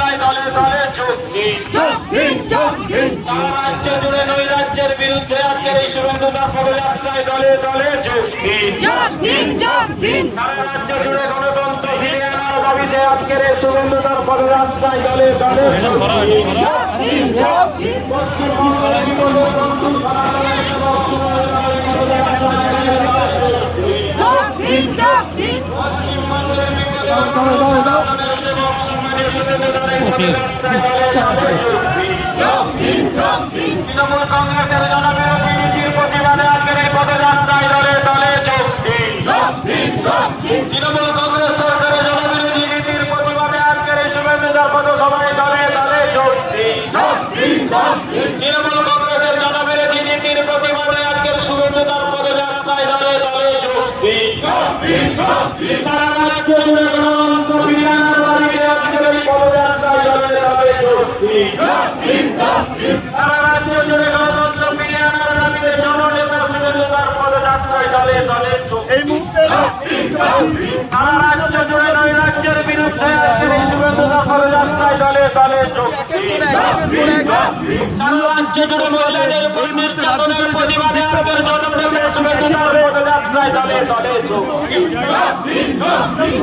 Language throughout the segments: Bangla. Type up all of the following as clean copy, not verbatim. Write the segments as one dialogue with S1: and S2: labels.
S1: পদযাত্রায় দলে দলে যোগ দিন। সারা রাজ্য জুড়ে নৈরাজ্যের বিরুদ্ধে আজকের এই শুভেন্দুদার পদযাত্রায় দলে দলে যোগ দিন। সারা রাজ্য জুড়ে গণতন্ত্র ফিরিয়ে আনার দাবিতে আজকের এই শুভেন্দুদার পদযাত্রায় দলে দলে পশ্চিমবঙ্গের বিপদে নতুন তৃণমূল কংগ্রেসের জনবিরোধী নীতির প্রতিবাদে আজকের এই পদযাত্রায় দলে দলে যোগ দিন। তৃণমূল কংগ্রেস সরকারের জনবিরোধী নীতির প্রতিবাদে আজকের এই শুভেন্দুদার পদসভায় দলে দলে যোগ দিন। তৃণমূল কংগ্রেসের জনবিরোধী নীতির প্রতিবাদে আজকের শুভেন্দুদার পদযাত্রায় দলে দলে যোগ দিন। সারা রাজ্য জুড়ে গণতন্ত্র ফিরিয়ে আনার দাবিতে আজকের এই পদযাত্রায় দলে দলে যোগ দিন। সারা রাজ্য জুড়ে গণতন্ত্র ফিরিয়ে আনার দাবিতে জননেতা শুভেন্দুদার পদযাত্রায় দলে দলে যোগ দিন। সারা রাজ্য জুড়ে নৈরাজ্যের বিরুদ্ধে আজকের এই শুভেন্দুদার পদযাত্রায় দলে দলে যোগ দিন। সারা রাজ্য জুড়ে মহিলাদের উপর নির্যাতনের প্রতিবাদে আজকের জননেতা শুভেন্দুদার পদযাত্রায় দলে দলে যোগ দিন।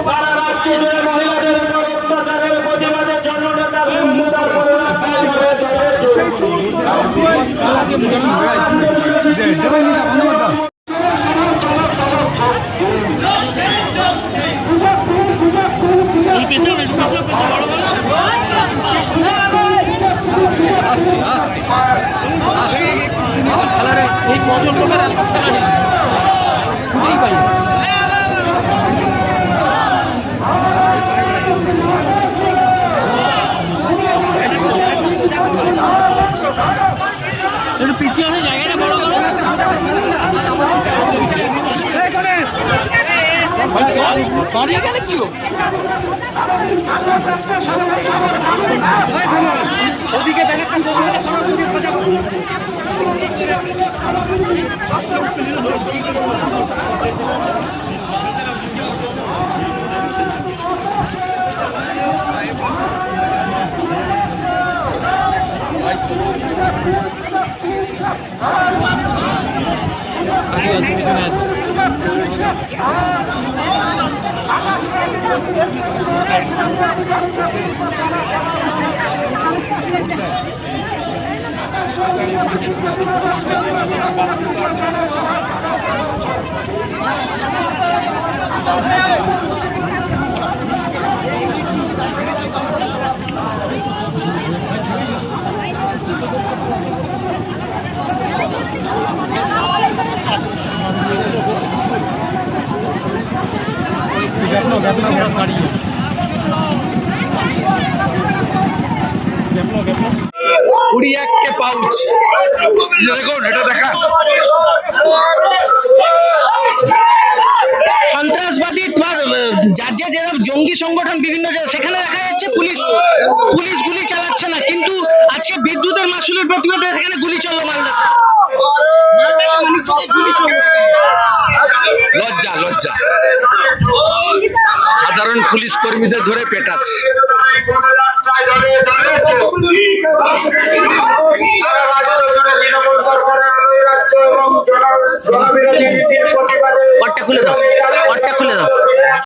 S1: সারা রাজ্য জুড়ে মহিলাদের উপর অত্যাচারের প্রতিবাদে জননেতা শুভেন্দুদার পদযাত্রায় দলে দলে যোগ দিন।
S2: এই কজন লোকের এত খেলা নেই পাই একটু পিছিয়ে অনেক জায়গাটা বড় করো দাঁড়িয়ে গেলে কি ওদিকে
S3: কুড়ি একটা পাউচ দেখুন, এটা দেখা সন্ত্রাসবাদী যার যেরকম জঙ্গি সংগঠন বিভিন্ন জায়গায় সেখানে দেখা যাচ্ছে পুলিশ গুলি চালাচ্ছে না, কিন্তু আজকে বিদ্যুতের মাসুলের প্রতিবাদে সেখানে গুলি চললো মালদা। লজ্জা লজ্জা, সাধারণ পুলিশ কর্মীদের ধরে পেটাচ্ছে। খুলে দাও।